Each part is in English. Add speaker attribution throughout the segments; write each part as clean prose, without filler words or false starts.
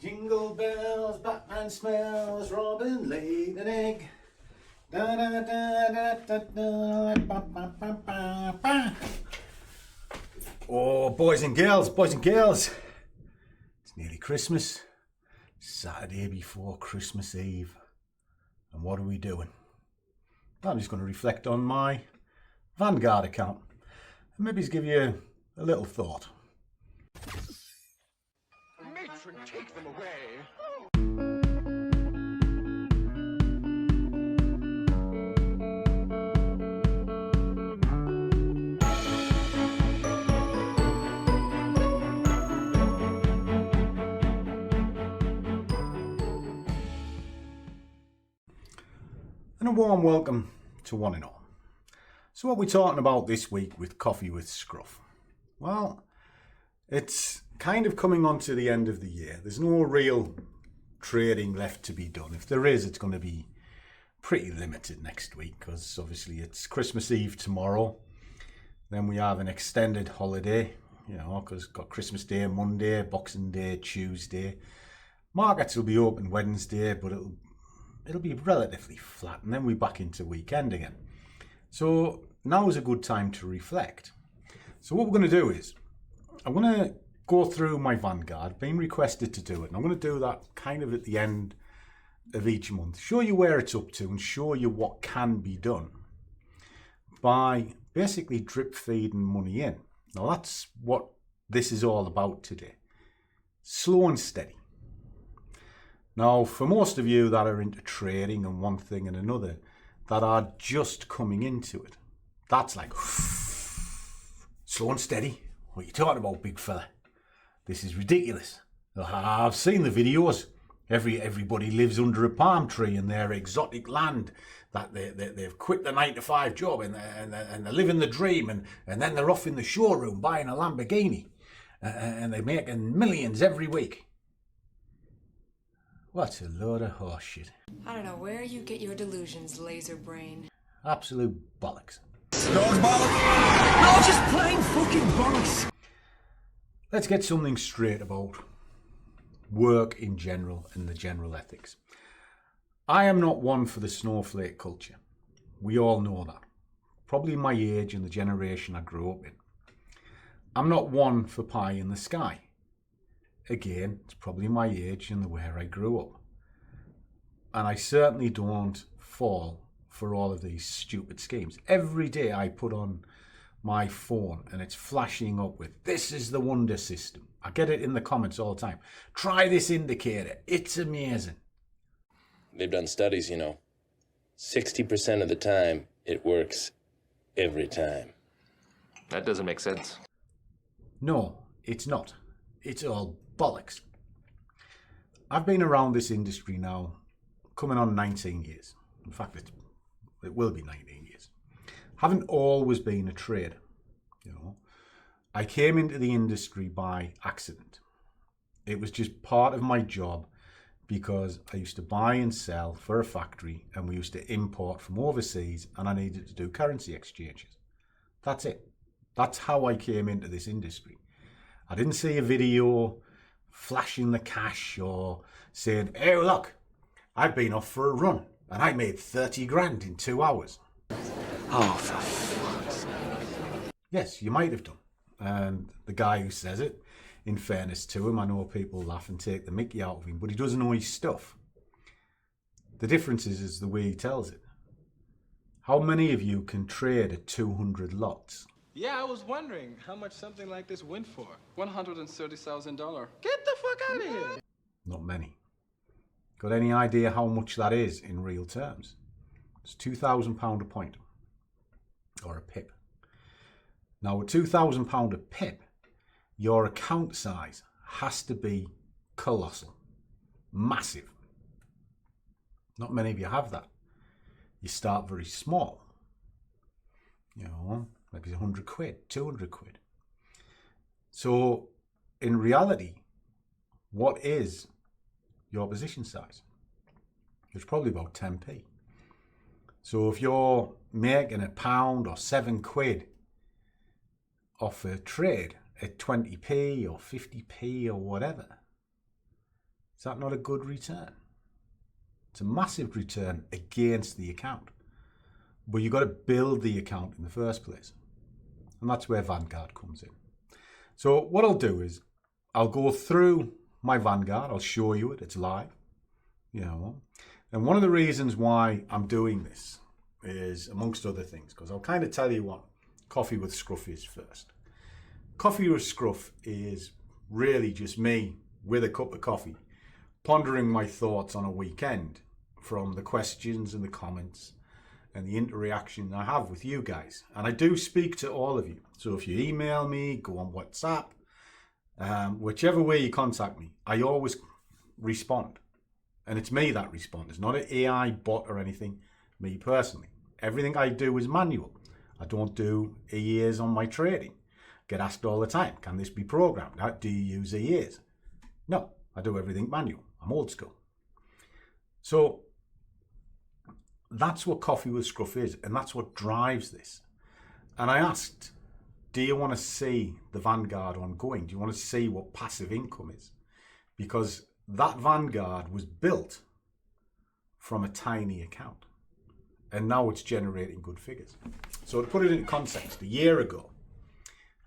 Speaker 1: Jingle bells, Batman smells, Robin laid an egg. Da, da, da, da, da, da, ba, ba, ba, ba, ba. Oh, boys and girls, it's nearly Christmas. Saturday before Christmas Eve. And what are we doing? I'm just going to reflect on my Vanguard account and maybe just give you a little thought.
Speaker 2: Matron, take them away.
Speaker 1: And a warm welcome to one and all. So what are we talking about this week with Coffee with Scruff? Well, it's kind of coming on to the end of the year. There's no real trading left to be done. If there is, it's going to be pretty limited next week because obviously it's Christmas Eve tomorrow. Then we have an extended holiday, because got Christmas Day Monday, Boxing Day Tuesday. Markets will be open Wednesday, but it'll be relatively flat, and then we're back into weekend again. So now is a good time to reflect. So what we're going to do is, I'm going to go through my Vanguard, being requested to do it, and I'm going to do that kind of at the end of each month. Show you where it's up to and show you what can be done by basically drip feeding money in. Now that's what this is all about today. Slow and steady. Now, for most of you that are into trading and one thing and another, that are just coming into it, that's like, slow and steady. What are you talking about, big fella? This is ridiculous. I've seen the videos. Everybody lives under a palm tree in their exotic land that they've quit the 9-to-5 job and they're living the dream and then they're off in the showroom buying a Lamborghini and they're making millions every week. What a load of horseshit.
Speaker 3: I don't know where you get your delusions, laser brain.
Speaker 1: Absolute bollocks.
Speaker 2: Those bollocks? No, just plain fucking bollocks.
Speaker 1: Let's get something straight about work in general and the general ethics. I am not one for the snowflake culture. We all know that. Probably my age and the generation I grew up in. I'm not one for pie in the sky. Again, it's probably my age and the way I grew up. And I certainly don't fall for all of these stupid schemes. Every day I put on my phone and it's flashing up with, this is the wonder system. I get it in the comments all the time. Try this indicator. It's amazing.
Speaker 4: They've done studies, 60% of the time it works every time.
Speaker 5: That doesn't make sense.
Speaker 1: No, it's not. It's all bollocks. I've been around this industry now coming on 19 years. In fact, it will be 19 years. Haven't always been a trader. I came into the industry by accident. It was just part of my job because I used to buy and sell for a factory and we used to import from overseas and I needed to do currency exchanges. That's it. That's how I came into this industry. I didn't see a video flashing the cash or saying, hey, look, I've been off for a run and I made 30 grand in 2 hours.
Speaker 5: Oh, for fuck's sake.
Speaker 1: Yes, you might have done. And the guy who says it, in fairness to him, I know people laugh and take the mickey out of him, but he doesn't know his stuff. The difference is the way he tells it. How many of you can trade at 200 lots?
Speaker 6: Yeah, I was wondering how much something like this went for. $130,000. Get the fuck out of here!
Speaker 1: Not many. Got any idea how much that is in real terms? It's £2,000 a point. Or a pip. Now, with £2,000 a pip, your account size has to be colossal. Massive. Not many of you have that. You start very small. Maybe 100 quid, 200 quid. So, in reality, what is your position size? It's probably about 10p. So if you're making £1 or 7 quid off a trade at 20p or 50p or whatever, Is that not a good return? It's a massive return against the account. But you've got to build the account in the first place. And that's where Vanguard comes in. So what I'll do is I'll go through my Vanguard. I'll show you it. It's live. You know. And one of the reasons why I'm doing this is, amongst other things, because I'll kind of tell you what Coffee with Scruff is first. Coffee with Scruff is really just me with a cup of coffee, pondering my thoughts on a weekend from the questions and the comments and the interaction I have with you guys. And I do speak to all of you. So if you email me, go on WhatsApp, whichever way you contact me, I always respond. And it's me that responds. It's not an AI bot or anything, me personally. Everything I do is manual. I don't do EAs on my trading. Get asked all the time, can this be programmed? Do you use EAs? No, I do everything manual. I'm old school. So that's what Coffee with Scruff is, and that's what drives this. And I asked, do you want to see the Vanguard ongoing? Do you want to see what passive income is? Because that Vanguard was built from a tiny account, and now it's generating good figures. So to put it in context, a year ago,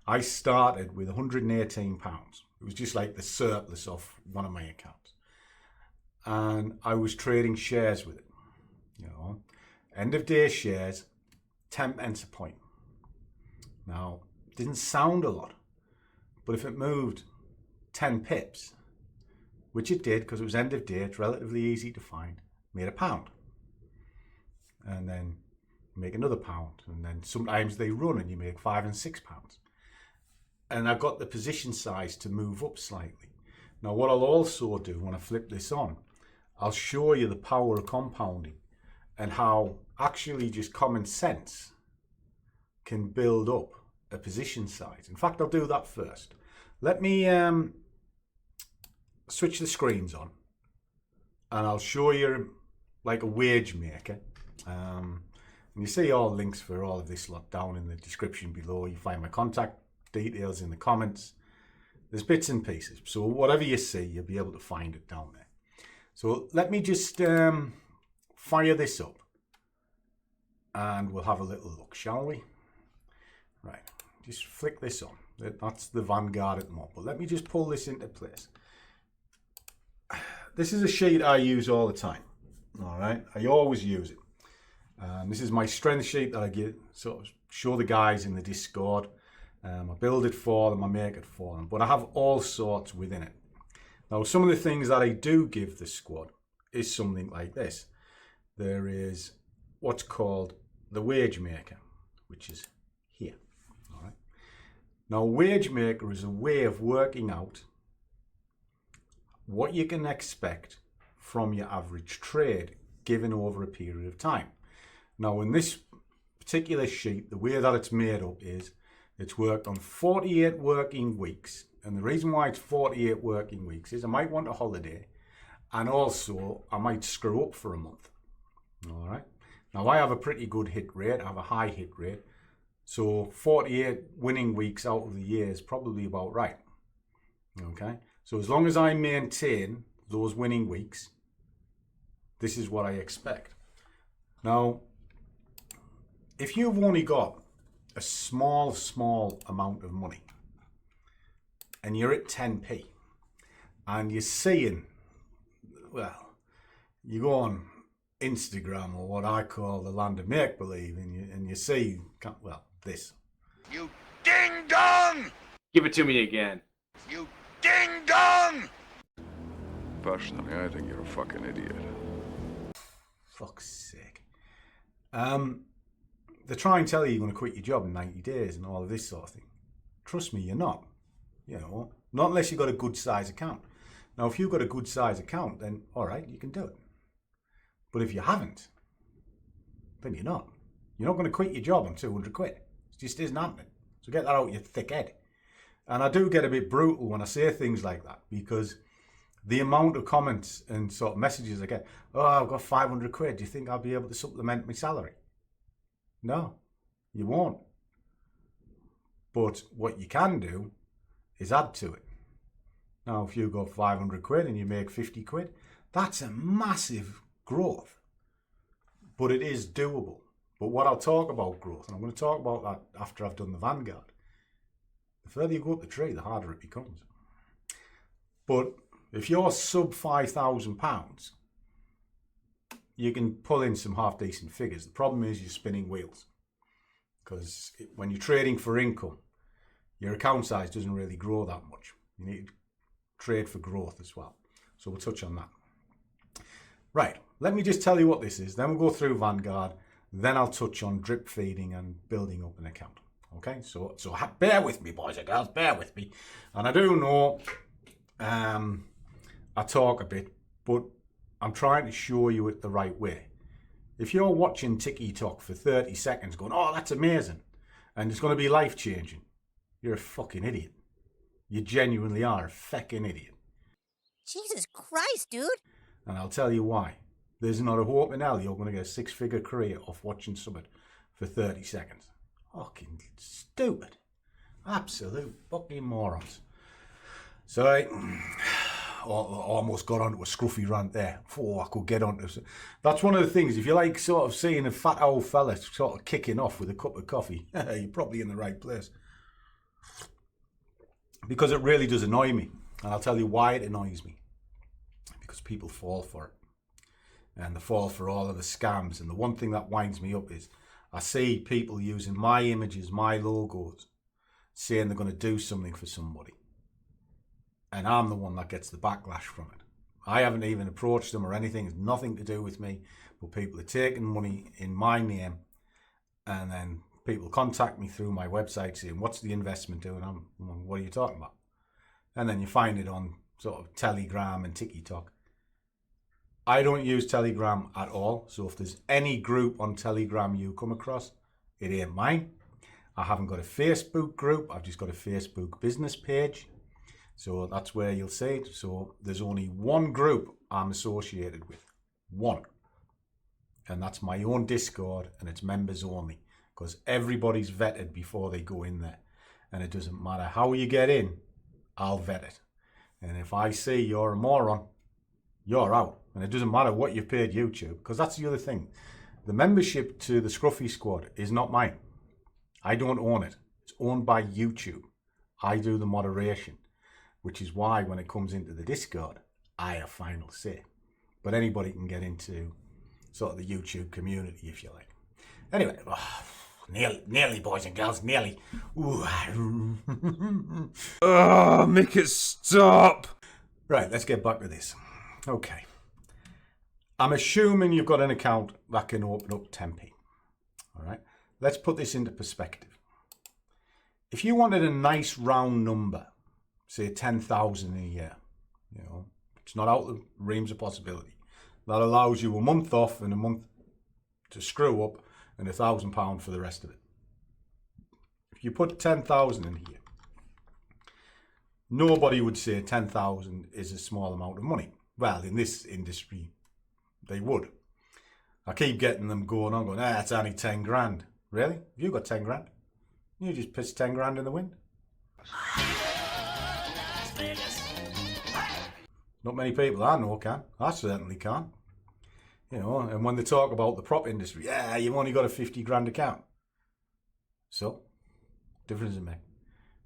Speaker 1: I started with £118. It was just like the surplus of one of my accounts. And I was trading shares with it. You know, end of day shares, 10 pence a point. Now, it didn't sound a lot, but if it moved 10 pips, which it did because it was end of day, it's relatively easy to find, made £1. And then you make another £1. And then sometimes they run and you make £5 and £6. And I've got the position size to move up slightly. Now, what I'll also do when I flip this on, I'll show you the power of compounding and how actually just common sense can build up a position size. In fact, I'll do that first. Let me switch the screens on and I'll show you like a wage maker. And you see all links for all of this lot down in the description below. You find my contact details in the comments. There's bits and pieces. So whatever you see, you'll be able to find it down there. So let me just fire this up and we'll have a little look, shall we? Right, just flick this on. That's the Vanguard at the moment. But let me just pull this into place. This is a sheet I use all the time. All right, I always use it. This is my strength sheet that I get, sort of show the guys in the Discord. I build it for them, I make it for them. But I have all sorts within it. Now, some of the things that I do give the squad is something like this. There is what's called the wage maker, which is here. All right. Now, wage maker is a way of working out what you can expect from your average trade given over a period of time. Now, in this particular sheet, the way that it's made up is it's worked on 48 working weeks. And the reason why it's 48 working weeks is I might want a holiday and also I might screw up for a month. All right. Now, I have a pretty good hit rate. I have a high hit rate. So 48 winning weeks out of the year is probably about right. Okay. So as long as I maintain those winning weeks, this is what I expect. Now, if you've only got a small amount of money and you're at 10p and you're seeing, well, you go on Instagram or what I call the land of make-believe and you see, well, this.
Speaker 7: You ding-dong!
Speaker 5: Give it to me again.
Speaker 7: You ding-dong!
Speaker 8: Personally, I think you're a fucking idiot.
Speaker 1: Fuck's sake. They try and tell you you're going to quit your job in 90 days and all of this sort of thing. Trust me, you're not. You know, not unless you've got a good size account. Now, if you've got a good size account, then all right, you can do it. But if you haven't, then you're not. You're not going to quit your job on 200 quid. It just isn't happening. So get that out of your thick head. And I do get a bit brutal when I say things like that because the amount of comments and sort of messages I get, oh, I've got 500 quid. Do you think I'll be able to supplement my salary? No, you won't. But what you can do is add to it. Now, if you got 500 quid and you make 50 quid, that's a massive growth. But it is doable. But what I'll talk about growth, and I'm going to talk about that after I've done the Vanguard. The further you go up the tree, the harder it becomes. But if you're sub £5,000, you can pull in some half-decent figures. The problem is you're spinning wheels. Because when you're trading for income, your account size doesn't really grow that much. You need to trade for growth as well. So we'll touch on that. Right, let me just tell you what this is. Then we'll go through Vanguard. Then I'll touch on drip feeding and building up an account. Okay, so bear with me, boys and girls, bear with me. And I do know I talk a bit, but I'm trying to show you it the right way. If you're watching TikTok for 30 seconds going, oh, that's amazing, and it's going to be life-changing, you're a fucking idiot. You genuinely are a fucking idiot.
Speaker 9: Jesus Christ, dude.
Speaker 1: And I'll tell you why. There's not a hope in hell you're going to get a six-figure career off watching something for 30 seconds. Fucking stupid. Absolute fucking morons. So I almost got onto a scruffy rant there. Oh, I could get onto it. That's one of the things. If you like sort of seeing a fat old fella sort of kicking off with a cup of coffee, you're probably in the right place. Because it really does annoy me. And I'll tell you why it annoys me. Because people fall for it. And they fall for all of the scams. And the one thing that winds me up is I see people using my images, my logos, saying they're going to do something for somebody. And I'm the one that gets the backlash from it. I haven't even approached them or anything. It's nothing to do with me. But people are taking money in my name. And then people contact me through my website saying, what's the investment doing? I'm, what are you talking about? And then you find it on sort of Telegram and TikTok. I don't use Telegram at all. So if there's any group on Telegram you come across, it ain't mine. I haven't got a Facebook group. I've just got a Facebook business page. So that's where you'll see it. So there's only one group I'm associated with. One. And that's my own Discord, and it's members only. Because everybody's vetted before they go in there. And it doesn't matter how you get in, I'll vet it. And if I see you're a moron, you're out. And it doesn't matter what you've paid YouTube, because that's the other thing. The membership to the Scruffy Squad is not mine. I don't own it. It's owned by YouTube. I do the moderation, which is why when it comes into the Discord, I have final say. But anybody can get into sort of the YouTube community, if you like. Anyway, nearly, boys and girls, nearly.
Speaker 2: Oh, make it stop.
Speaker 1: Right, let's get back to this. Okay. I'm assuming you've got an account that can open up 10p. All right. Let's put this into perspective. If you wanted a nice round number, say 10,000 a year, you know, it's not out of the realms of possibility. That allows you a month off and a month to screw up and £1,000 for the rest of it. If you put 10,000 in here, nobody would say 10,000 is a small amount of money. Well, in this industry, they would. I keep getting them going on, going, it's only 10 grand. Really? Have you got 10 grand? You just pissed 10 grand in the wind? Not many people I know can. I certainly can. You know, and when they talk about the prop industry, you've only got a 50 grand account. So, difference in me.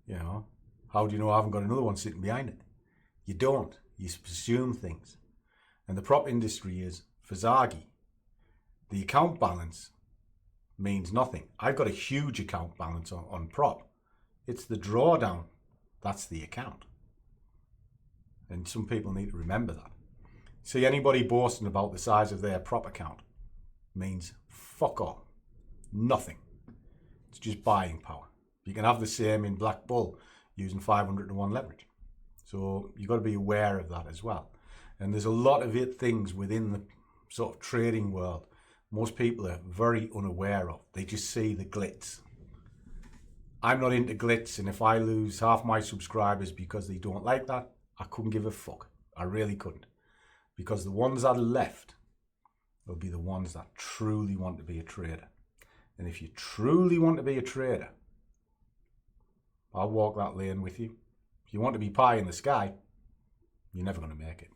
Speaker 1: You know, how do you know I haven't got another one sitting behind it? You don't. You presume things. And the prop industry is, for Zagi, the account balance means nothing. I've got a huge account balance on prop. It's the drawdown. That's the account. And some people need to remember that. See, anybody boasting about the size of their prop account means fuck all. Nothing. It's just buying power. You can have the same in Black Bull using 500 to 1 leverage. So you've got to be aware of that as well. And there's a lot of things within the sort of trading world most people are very unaware of. They just see the glitz. I'm not into glitz, and if I lose half my subscribers because they don't like that, I couldn't give a fuck. I really couldn't. Because the ones that are left will be the ones that truly want to be a trader. And if you truly want to be a trader, I'll walk that lane with you. If you want to be pie in the sky, You're never going to make it.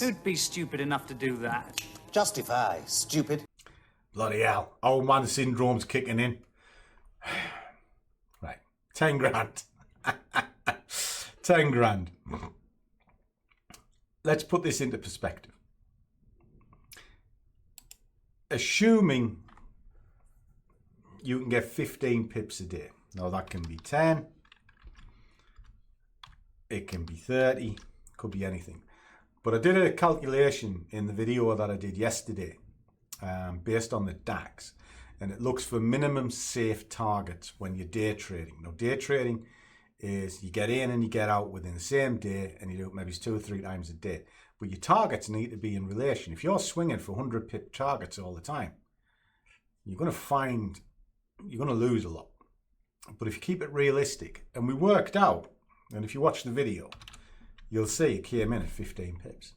Speaker 2: Who'd be stupid enough to do that?
Speaker 10: Justify, stupid.
Speaker 1: Bloody hell. Old man syndrome's kicking in. Right. 10 grand. 10 grand. Let's put this into perspective. Assuming you can get 15 pips a day. Now that can be 10. It can be 30. Could be anything. But I did a calculation in the video that I did yesterday based on the DAX. And it looks for minimum safe targets when you're day trading. Now day trading is you get in and you get out within the same day, and you do it maybe 2 or 3 times a day. But your targets need to be in relation. If you're swinging for 100 pip targets all the time, you're going to lose a lot. But if you keep it realistic, and we worked out, and if you watch the video, you'll see it came in at 15 pips.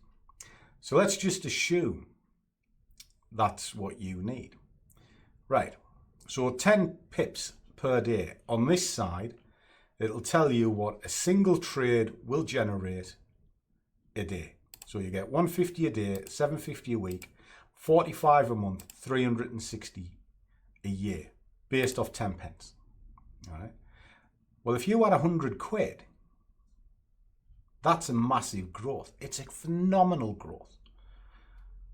Speaker 1: So let's just assume that's what you need. Right, so 10 pips per day. On this side, it'll tell you what a single trade will generate a day. So you get 150 a day, 750 a week, 45 a month, 360 a year, based off 10 pence. All right. Well, if you had 100 quid, that's a massive growth. It's a phenomenal growth.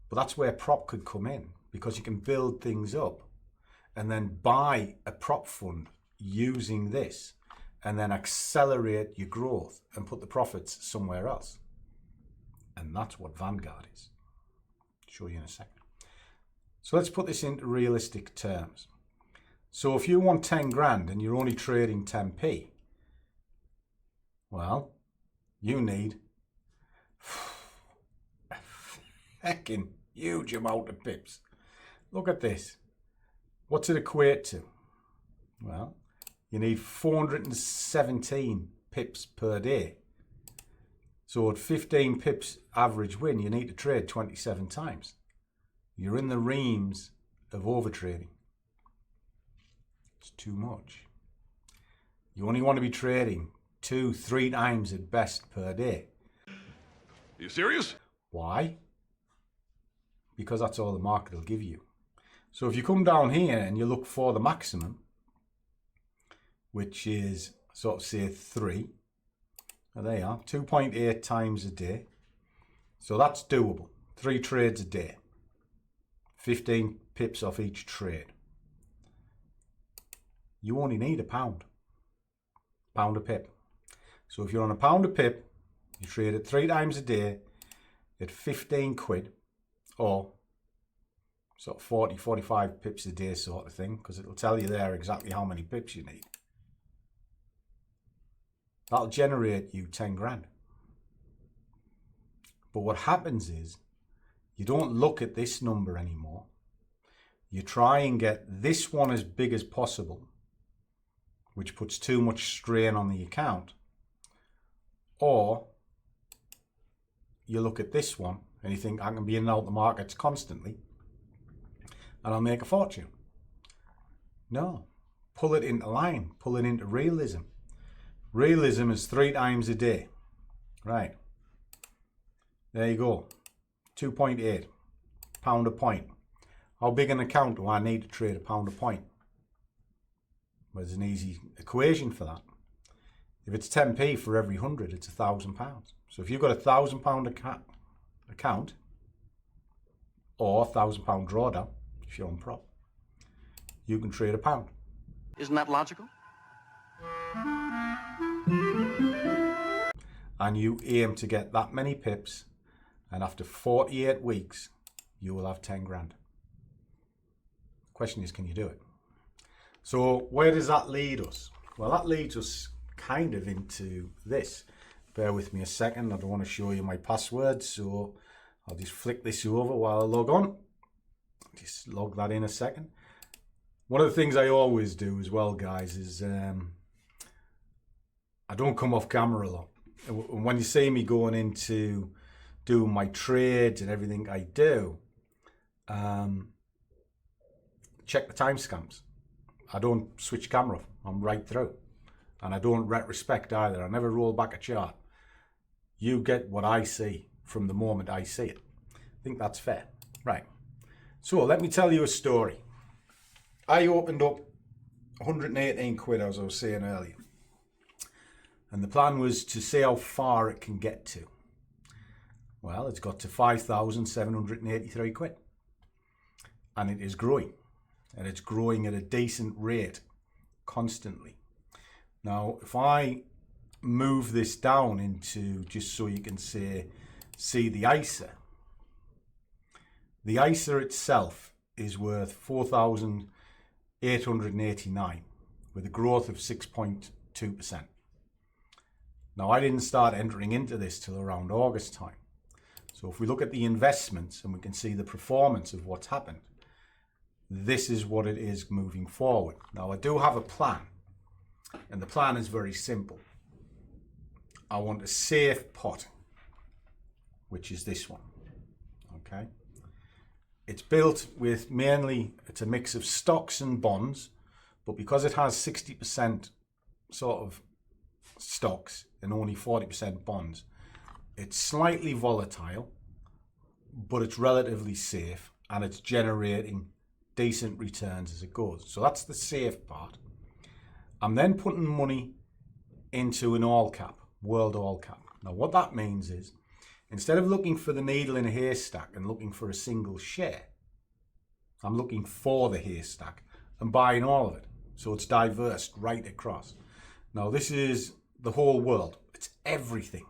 Speaker 1: But that's where prop could come in, because you can build things up and then buy a prop fund using this and then accelerate your growth and put the profits somewhere else. And that's what Vanguard is. I'll show you in a second. So let's put this into realistic terms. So if you want 10 grand and you're only trading 10p, well, you need a fucking huge amount of pips. Look at this. What's it equate to? Well, you need 417 pips per day. So at 15 pips average win, you need to trade 27 times. You're in the reams of overtrading. It's too much. You only want to be trading 2-3 times at best per day.
Speaker 8: You serious?
Speaker 1: Why? Because that's all the market will give you. So if you come down here and you look for the maximum, which is sort of say 3, well, there you are, 2.8 times a day. So that's doable. 3 trades a day. 15 pips off each trade. You only need £1. Pound a pip. So if you're on £1 a pip, you trade it 3 times a day at 15 quid, or sort of 40, 45 pips a day sort of thing, because it'll tell you there exactly how many pips you need. That'll generate you 10 grand. But what happens is, you don't look at this number anymore. You try and get this one as big as possible, which puts too much strain on the account. Or you look at this one and you think, I can be in and out the markets constantly and I'll make a fortune. No. Pull it into line. Pull it into realism. Realism is 3 times a day. Right. There you go. 2.8. £1 a point. How big an account do I need to trade £1 a point? Well, there's an easy equation for that. If it's 10p for every 100, it's £1,000. So if you've got £1,000 account, or £1,000 drawdown, if you're on prop, you can trade £1.
Speaker 10: Isn't that logical?
Speaker 1: And you aim to get that many pips, and after 48 weeks, you will have 10 grand. Question is, can you do it? So where does that lead us? Well, that leads us kind of into this. Bear with me a second. I don't want to show you my password, so I'll just flick this over while I log on. Just log that in a second. One of the things I always do as well, guys, is I don't come off camera a lot. When you see me going into doing my trades and everything I do, check the timestamps. I don't switch camera off. I'm right through. And I don't retrospect either. I never roll back a chart. you get what I see from the moment I see it. I think that's fair. Right. So let me tell you a story. I opened up 118 quid, as I was saying earlier. And the plan was to see how far it can get to. Well, it's got to 5,783 quid. And it is growing. And it's growing at a decent rate constantly. Now, if I move this down into, just so you can see the ISA. The ISA itself is worth 4,889 with a growth of 6.2%. Now, I didn't start entering into this till around August time. So if we look at the investments and we can see the performance of what's happened, this is what it is moving forward. Now, I do have a plan, and the plan is very simple. I want a safe pot, which is this one, okay? It's built with mainly, it's a mix of stocks and bonds, but because it has 60% sort of stocks and only 40% bonds, it's slightly volatile, but it's relatively safe and it's generating decent returns as it goes. So that's the safe part. I'm then putting money into an all cap, world all cap. Now what that means is, instead of looking for the needle in a haystack and looking for a single share, I'm looking for the haystack and buying all of it. So it's diverse right across. Now this is the whole world. It's everything.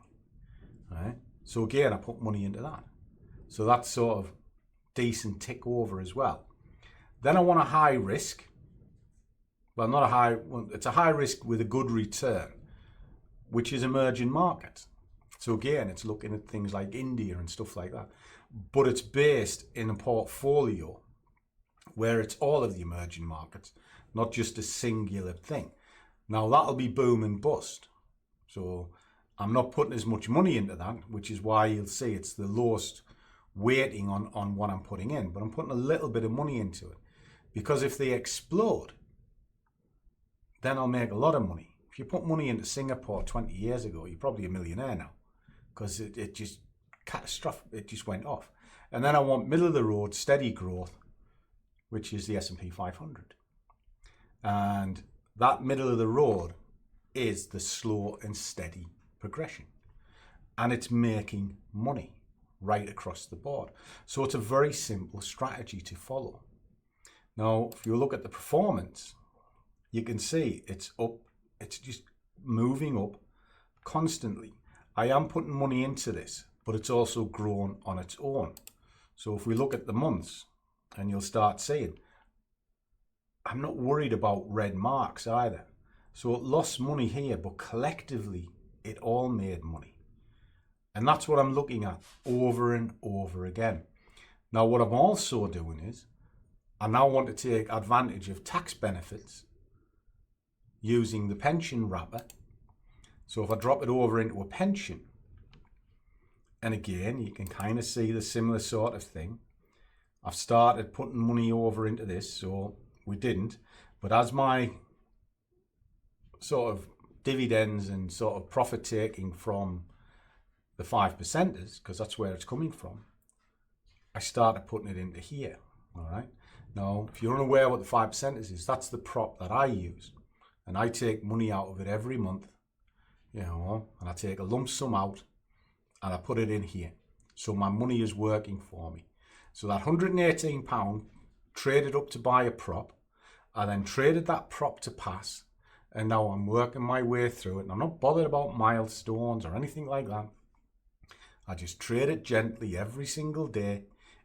Speaker 1: Right? So again, I put money into that. So that's sort of decent tick over as well. Then I want a high risk. Well, not a high, well, it's a high risk with a good return, which is emerging markets. So again, it's looking at things like India and stuff like that. But it's based in a portfolio where it's all of the emerging markets, not just a singular thing. Now that'll be boom and bust. So I'm not putting as much money into that, which is why you'll see it's the lowest weighting on what I'm putting in. But I'm putting a little bit of money into it. Because if they explode, then I'll make a lot of money. If you put money into Singapore 20 years ago, you're probably a millionaire now. Because it just catastrophic, it just went off. And then I want middle of the road, steady growth, which is the S&P 500. And that middle of the road is the slow and steady progression. And it's making money right across the board. So it's a very simple strategy to follow. Now, if you look at the performance, you can see it's up, it's just moving up constantly. I am putting money into this, but it's also grown on its own. So if we look at the months, and you'll start seeing, I'm not worried about red marks either. So it lost money here, but collectively, it all made money. And that's what I'm looking at over and over again. Now, what I'm also doing is, I now want to take advantage of tax benefits using the pension wrapper. So if I drop it over into a pension, and again, you can kind of see the similar sort of thing. I've started putting money over into this, so we didn't. But as my sort of dividends and sort of profit taking from the 5%ers, because that's where it's coming from, I started putting it into here, all right? Now, if you're unaware what the 5%ers is, that's the prop that I use. And I take money out of it every month, you know, and I take a lump sum out and I put it in here. So my money is working for me. So that £118 traded up to buy a prop. I then traded that prop to pass. And now I'm working my way through it. And I'm not bothered about milestones or anything like that. I just trade it gently every single day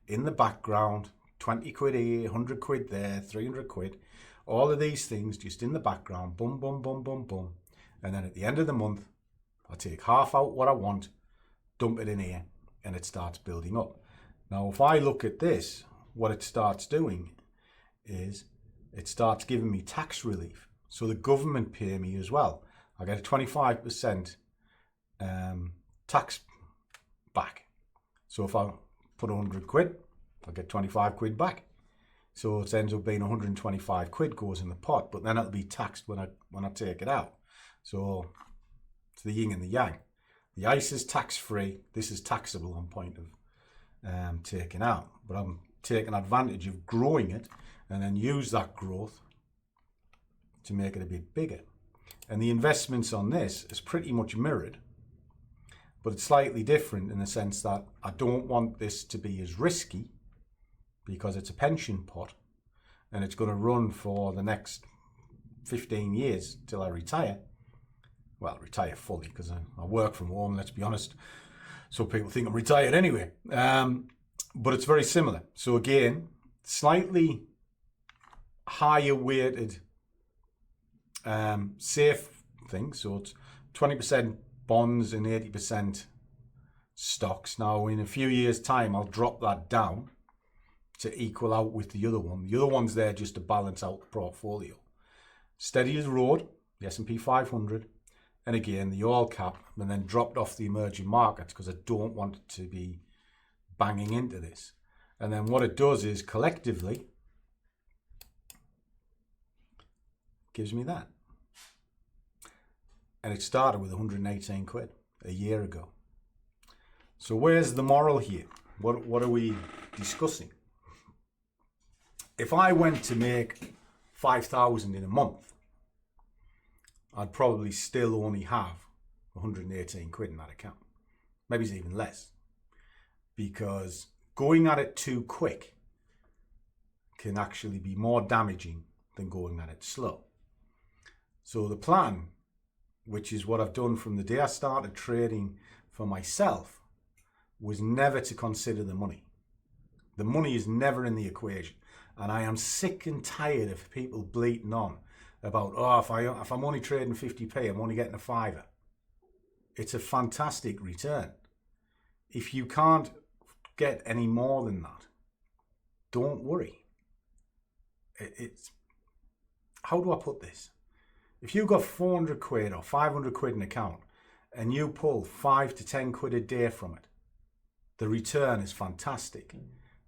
Speaker 1: in the background. 20 quid here, 100 quid there, 300 quid. All of these things just in the background. Boom, boom, boom, boom, boom. And then at the end of the month, I take half out what I want, dump it in here, and it starts building up. Now, if I look at this, what it starts doing is it starts giving me tax relief. So the government pay me as well. I get a 25% tax back. So if I put 100 quid, I get 25 quid back. So it ends up being 125 quid goes in the pot, but then it'll be taxed when I take it out. So it's the yin and the yang. The ISA is tax-free. This is taxable on point of taking out. But I'm taking advantage of growing it and then use that growth to make it a bit bigger. And the investments on this is pretty much mirrored, but it's slightly different in the sense that I don't want this to be as risky because it's a pension pot and it's going to run for the next 15 years till I retire. Well, retire fully because I work from home, let's be honest. So people think I'm retired anyway. But it's very similar. So again, slightly higher weighted safe thing. So it's 20% bonds and 80% stocks. Now, in a few years' time, I'll drop that down to equal out with the other one. The other one's there just to balance out the portfolio. Steady as road, the S&P 500, and again, the all cap, and then dropped off the emerging markets because I don't want it to be banging into this. And then what it does is collectively gives me that. And it started with 118 quid a year ago. So where's the moral here? What are we discussing? If I went to make 5,000 in a month, I'd probably still only have 118 quid in that account. Maybe it's even less. Because going at it too quick can actually be more damaging than going at it slow. So the plan, which is what I've done from the day I started trading for myself, was never to consider the money. The money is never in the equation. And I am sick and tired of people bleating on about, oh, if I'm only trading 50p, I'm only getting a fiver. It's a fantastic return. If you can't get any more than that, don't worry. It's how do I put this? If you've got 400 quid or 500 quid in account and you pull 5 to 10 quid a day from it, the return is fantastic.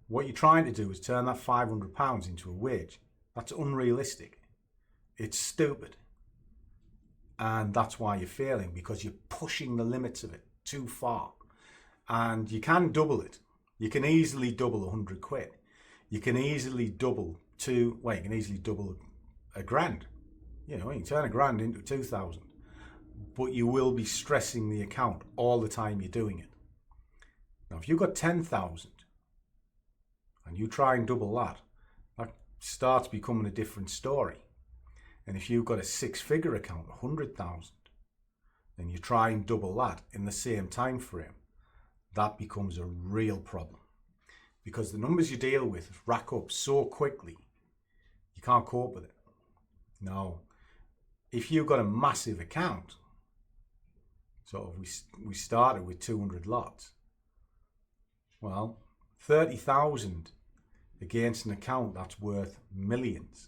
Speaker 1: What you're trying to do is turn that £500 into a wage. That's unrealistic. It's stupid. And that's why you're failing, because you're pushing the limits of it too far. And you can double it. You can easily double 100 quid. You can easily double you can easily double a grand. You know, you can turn a grand into 2,000. But you will be stressing the account all the time you're doing it. Now, if you've got 10,000 and you try and double that, that starts becoming a different story. And if you've got a six-figure account, 100,000, and you try and double that in the same time frame, that becomes a real problem. Because the numbers you deal with rack up so quickly, you can't cope with it. Now, if you've got a massive account, so we started with 200 lots, well, 30,000 against an account that's worth millions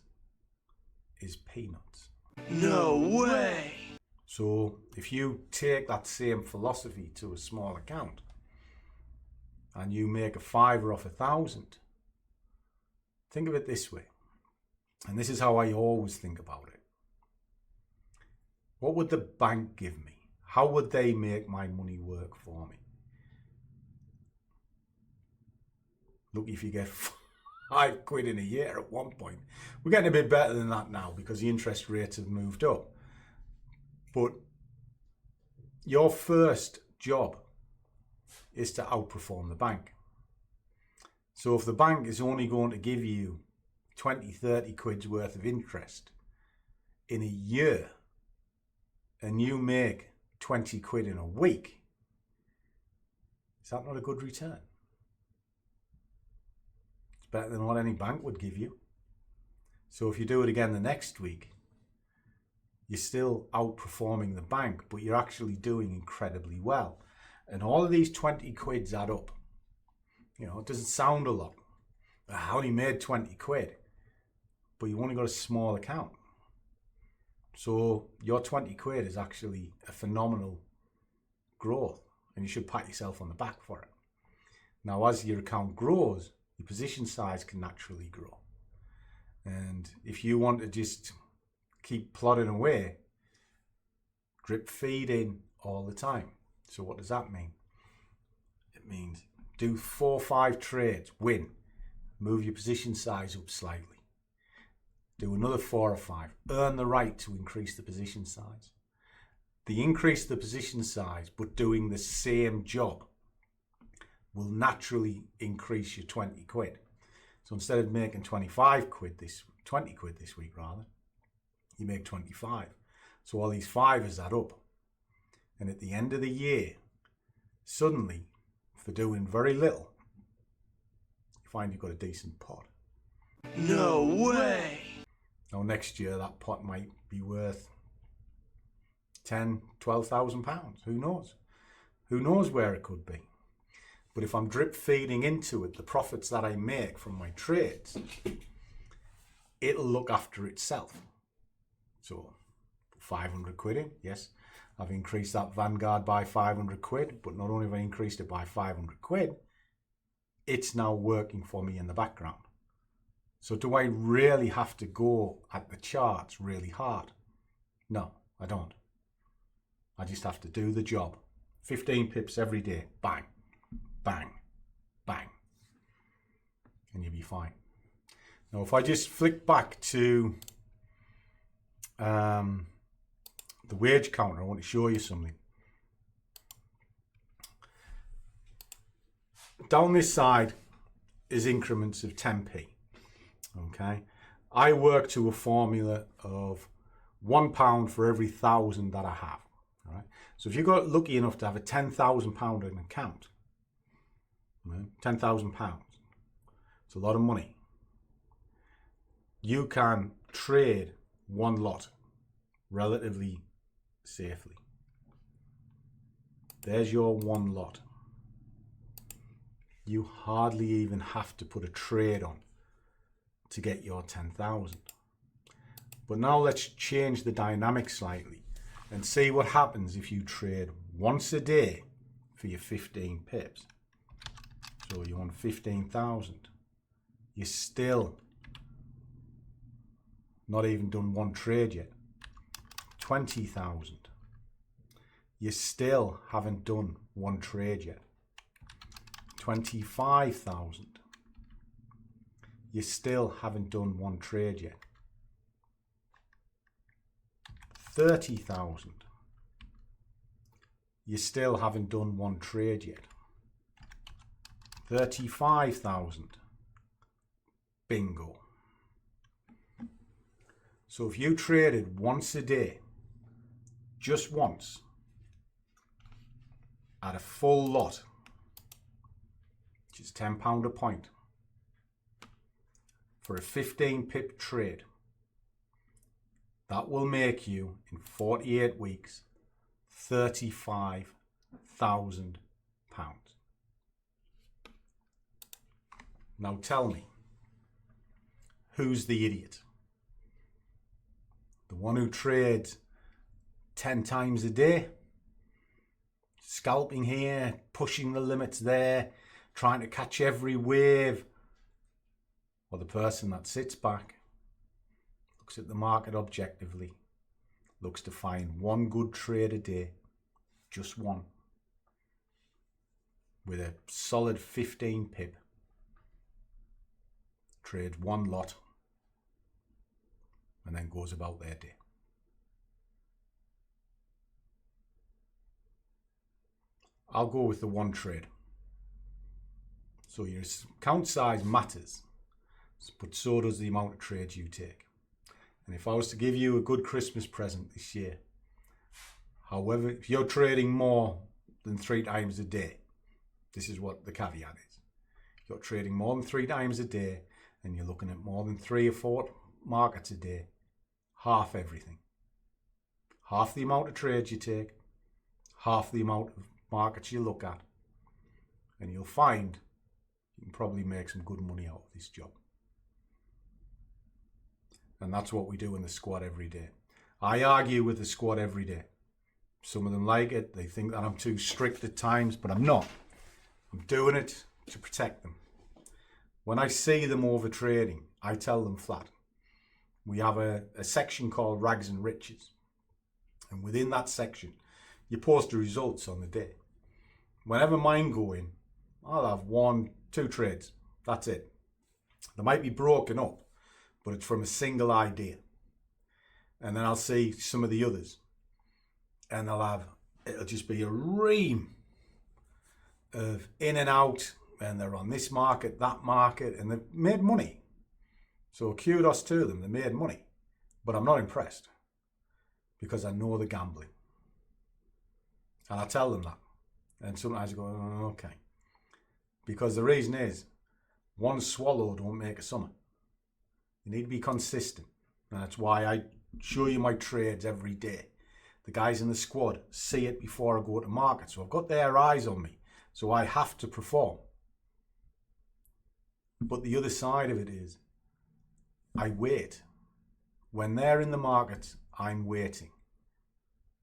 Speaker 1: is peanuts.
Speaker 2: No way!
Speaker 1: So if you take that same philosophy to a small account and you make a fiver off 1,000, think of it this way. And this is how I always think about it. What would the bank give me? How would they make my money work for me? Look, if you get 5 quid in a year at one point. We're getting a bit better than that now because the interest rates have moved up. But your first job is to outperform the bank. So if the bank is only going to give you 20, 30 quid's worth of interest in a year and you make 20 quid in a week, is that not a good return? It's better than what any bank would give you. So if you do it again the next week, you're still outperforming the bank, but you're actually doing incredibly well. And all of these 20 quids add up. You know, it doesn't sound a lot. I only made 20 quid, but you've only got a small account. So your 20 quid is actually a phenomenal growth, and you should pat yourself on the back for it. Now, as your account grows, your position size can naturally grow. And if you want to just keep plodding away, drip feed in all the time. So what does that mean? It means do 4 or 5 trades, win, move your position size up slightly. Do another 4 or 5, earn the right to increase the position size. The increase the position size, but doing the same job, will naturally increase your 20 quid. So instead of making 20 quid this week rather, you make 25. So all these fivers add up. And at the end of the year, suddenly, for doing very little, you find you've got a decent pot.
Speaker 2: No way!
Speaker 1: Now next year that pot might be worth 10, 12,000 pounds. Who knows? Who knows where it could be? But if I'm drip feeding into it the profits that I make from my trades, it'll look after itself. So 500 quid in, yes. I've increased that Vanguard by 500 quid, but not only have I increased it by 500 quid, it's now working for me in the background. So do I really have to go at the charts really hard? No, I don't. I just have to do the job. 15 pips every day. Bang, bang, bang. And you'll be fine. Now, if I just flick back to the wage counter, I want to show you something. Down this side is increments of 10p. Okay, I work to a formula of £1 for every 1,000 that I have. All right, so if you got lucky enough to have a £10,000 in an account, right, £10,000, it's a lot of money. You can trade one lot relatively safely. There's your one lot. You hardly even have to put a trade on to get your 10,000. But now let's change the dynamic slightly and see what happens if you trade once a day for your 15 pips. So you want 15,000. You're still not even done one trade yet. 20,000. You still haven't done one trade yet. 25,000. You still haven't done one trade yet. 30,000. You still haven't done one trade yet. 35,000. Bingo. So if you traded once a day, just once, at a full lot, which is £10 a point, for a 15 pip trade, that will make you, in 48 weeks, £35,000. Now tell me, who's the idiot? The one who trades 10 times a day, scalping here, pushing the limits there, trying to catch every wave, or the person that sits back, looks at the market objectively, looks to find one good trade a day, just one, with a solid 15 pip, trades one lot, and then goes about their day. I'll go with the one trade. So your account size matters, but so does the amount of trades you take. And if I was to give you a good Christmas present this year, however, if you're trading more than 3 times a day, this is what the caveat is. If you're trading more than 3 times a day and you're looking at more than 3 or 4 markets a day, half everything. Half the amount of trades you take, half the amount of markets you look at, and you'll find you can probably make some good money out of this job. And that's what we do in the squad every day. I argue with the squad every day. Some of them like it. They think that I'm too strict at times, but I'm not. I'm doing it to protect them. When I see them over trading, I tell them flat. We have a section called Rags and Riches. And within that section, you post the results on the day. Whenever mine go in, I'll have 1, 2 trades. That's it. They might be broken up, but it's from a single idea. And then I'll see some of the others. And it'll just be a ream of in and out. And they're on this market, that market, and they've made money. So kudos to them, they made money. But I'm not impressed because I know the gambling. And I tell them that. And sometimes I go, oh, okay. Because the reason is, one swallow don't make a summer. You need to be consistent. And that's why I show you my trades every day. The guys in the squad see it before I go to market. So I've got their eyes on me. So I have to perform. But the other side of it is, I wait. When they're in the markets, I'm waiting.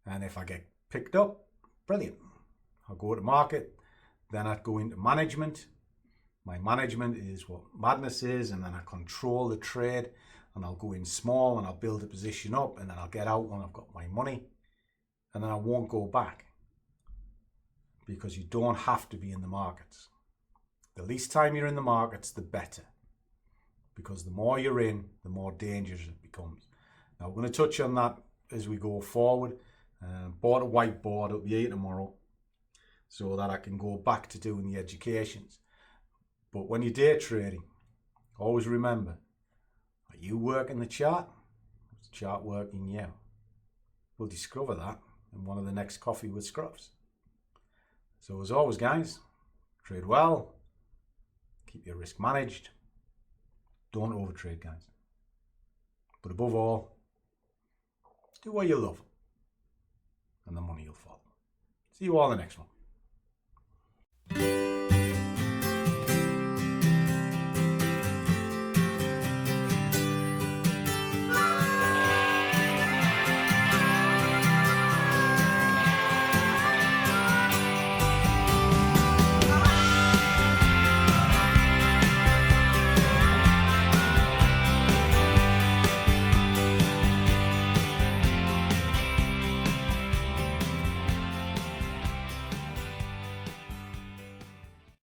Speaker 1: And if I get picked up, brilliant. I'll go to market. Then I'd go into management. My management is what madness is, and then I control the trade, and I'll go in small and I'll build a position up, and then I'll get out when I've got my money, and then I won't go back. Because you don't have to be in the markets. The least time you're in the markets, the better. Because the more you're in, the more dangerous it becomes. Now we're going to touch on that as we go forward. Bought a whiteboard, it'll be here tomorrow, so that I can go back to doing the educations. But when you're day trading, always remember, are you working the chart? Or is the chart working you? We'll discover that in one of the next Coffee with Scruffs. So as always, guys, trade well, keep your risk managed, don't overtrade, guys. But above all, do what you love, and the money will follow. See you all in the next one.